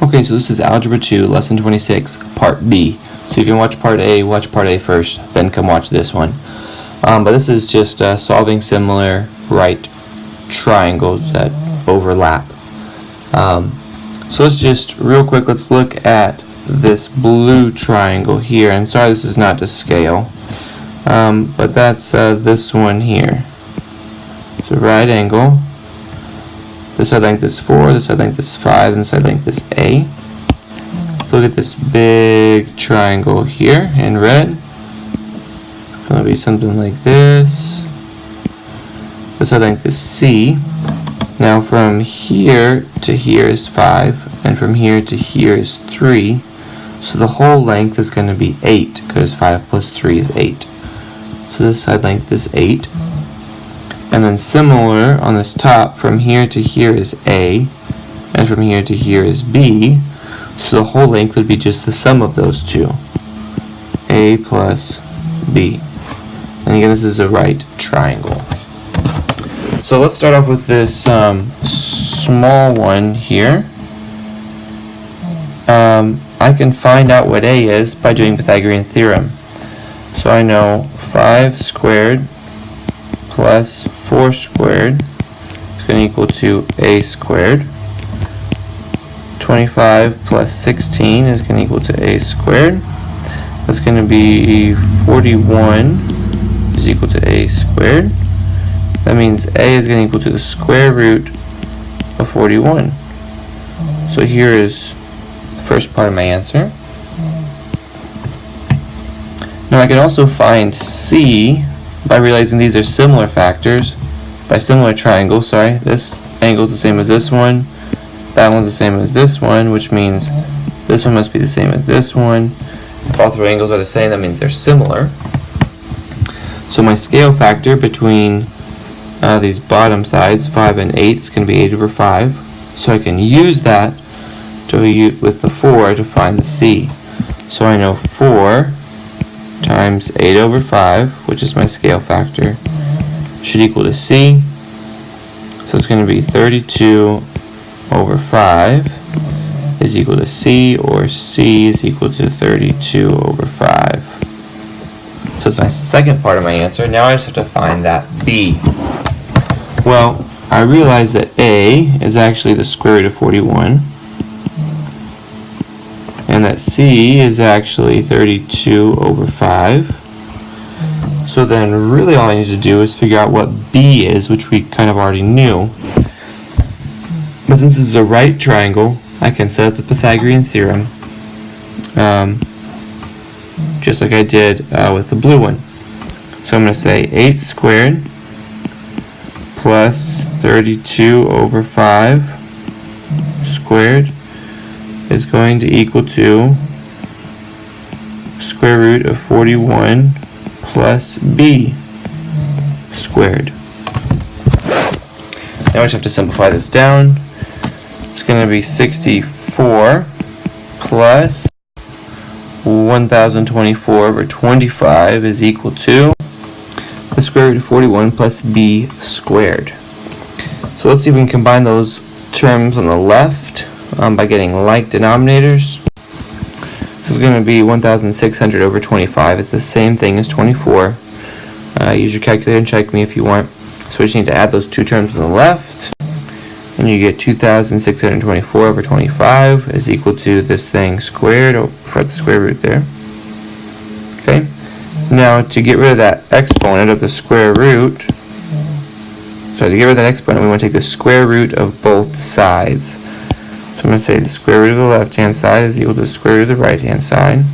Okay, so this is Algebra 2, Lesson 26, Part B. So if you watch Part A first, then come watch this one. But this is just solving similar right triangles that overlap. So let's just, real quick, let's look at this blue triangle here. I'm sorry this is not to scale, but that's this one here. It's a right angle. This side length is 4, this side length is 5, and this side length is A. So look at this big triangle here in red. It's going to be something like this. This side length is C. Now from here to here is 5, and from here to here is 3. So the whole length is going to be 8, because 5 plus 3 is 8. So this side length is 8. And then similar on this top, from here to here is A, and from here to here is B. So the whole length would be just the sum of those two, A plus B. And again, this is a right triangle. So let's start off with this small one here. I can find out what A is by doing Pythagorean theorem. So I know 5 squared plus 4 squared is going to equal to A squared. 25 plus 16 is going to equal to A squared. That's going to be 41 is equal to A squared. That means A is going to equal to the square root of 41. So here is the first part of my answer. Now I can also find C by realizing these are similar factors, by similar triangles, sorry. This angle is the same as this one, that one's the same as this one, which means this one must be the same as this one. If all three angles are the same, that means they're similar. So my scale factor between these bottom sides, 5 and 8, is going to be 8 over 5. So I can use that with the 4 to find the C. So I know 4 times 8 over 5, which is my scale factor, should equal to C. So it's going to be 32 over 5 is equal to C, or C is equal to 32 over 5. So it's my second part of my answer. Now I just have to find that B. Well, I realize that A is actually the square root of 41. And that C is actually 32 over 5. So then really all I need to do is figure out what B is, which we kind of already knew. But since this is a right triangle, I can set up the Pythagorean theorem, just like I did with the blue one. So I'm going to say 8 squared plus 32 over 5 squared is going to equal to square root of 41 plus B squared. Now I just have to simplify this down. It's going to be 64 plus 1024 over 25 is equal to the square root of 41 plus B squared. So let's see if we can combine those terms on the left by getting like denominators. So it's going to be 1600 over 25. It's the same thing as 24. Use your calculator and check me if you want. So we just need to add those two terms on the left, and you get 2624 over 25 is equal to this thing squared, for the square root there. Okay. Now to get rid of that exponent of the square root, to get rid of that exponent, we want to take the square root of both sides. So I'm going to say the square root of the left-hand side is equal to the square root of the right-hand side.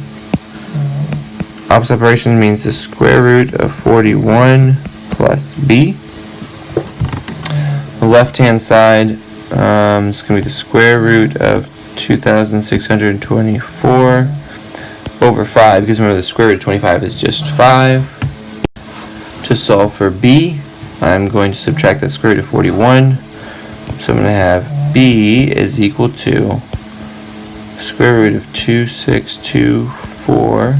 Opposite operation means the square root of 41 plus B. The left-hand side is going to be the square root of 2624 over 5, because remember the square root of 25 is just 5. To solve for B, I'm going to subtract the square root of 41. So I'm going to have B is equal to square root of 2624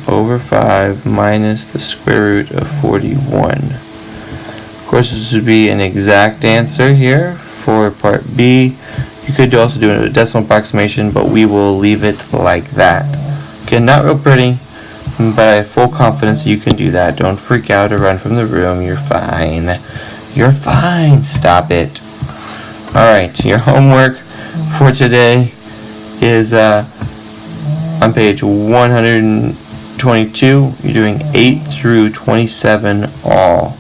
over 5 minus the square root of 41. Of course, this would be an exact answer here for part B. You could also do a decimal approximation, but we will leave it like that. Okay, not real pretty, but I have full confidence you can do that. Don't freak out or run from the room. You're fine. You're fine. Stop it. Alright, your homework for today is on page 122. You're doing 8 through 27 all.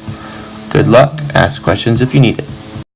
Good luck. Ask questions if you need it.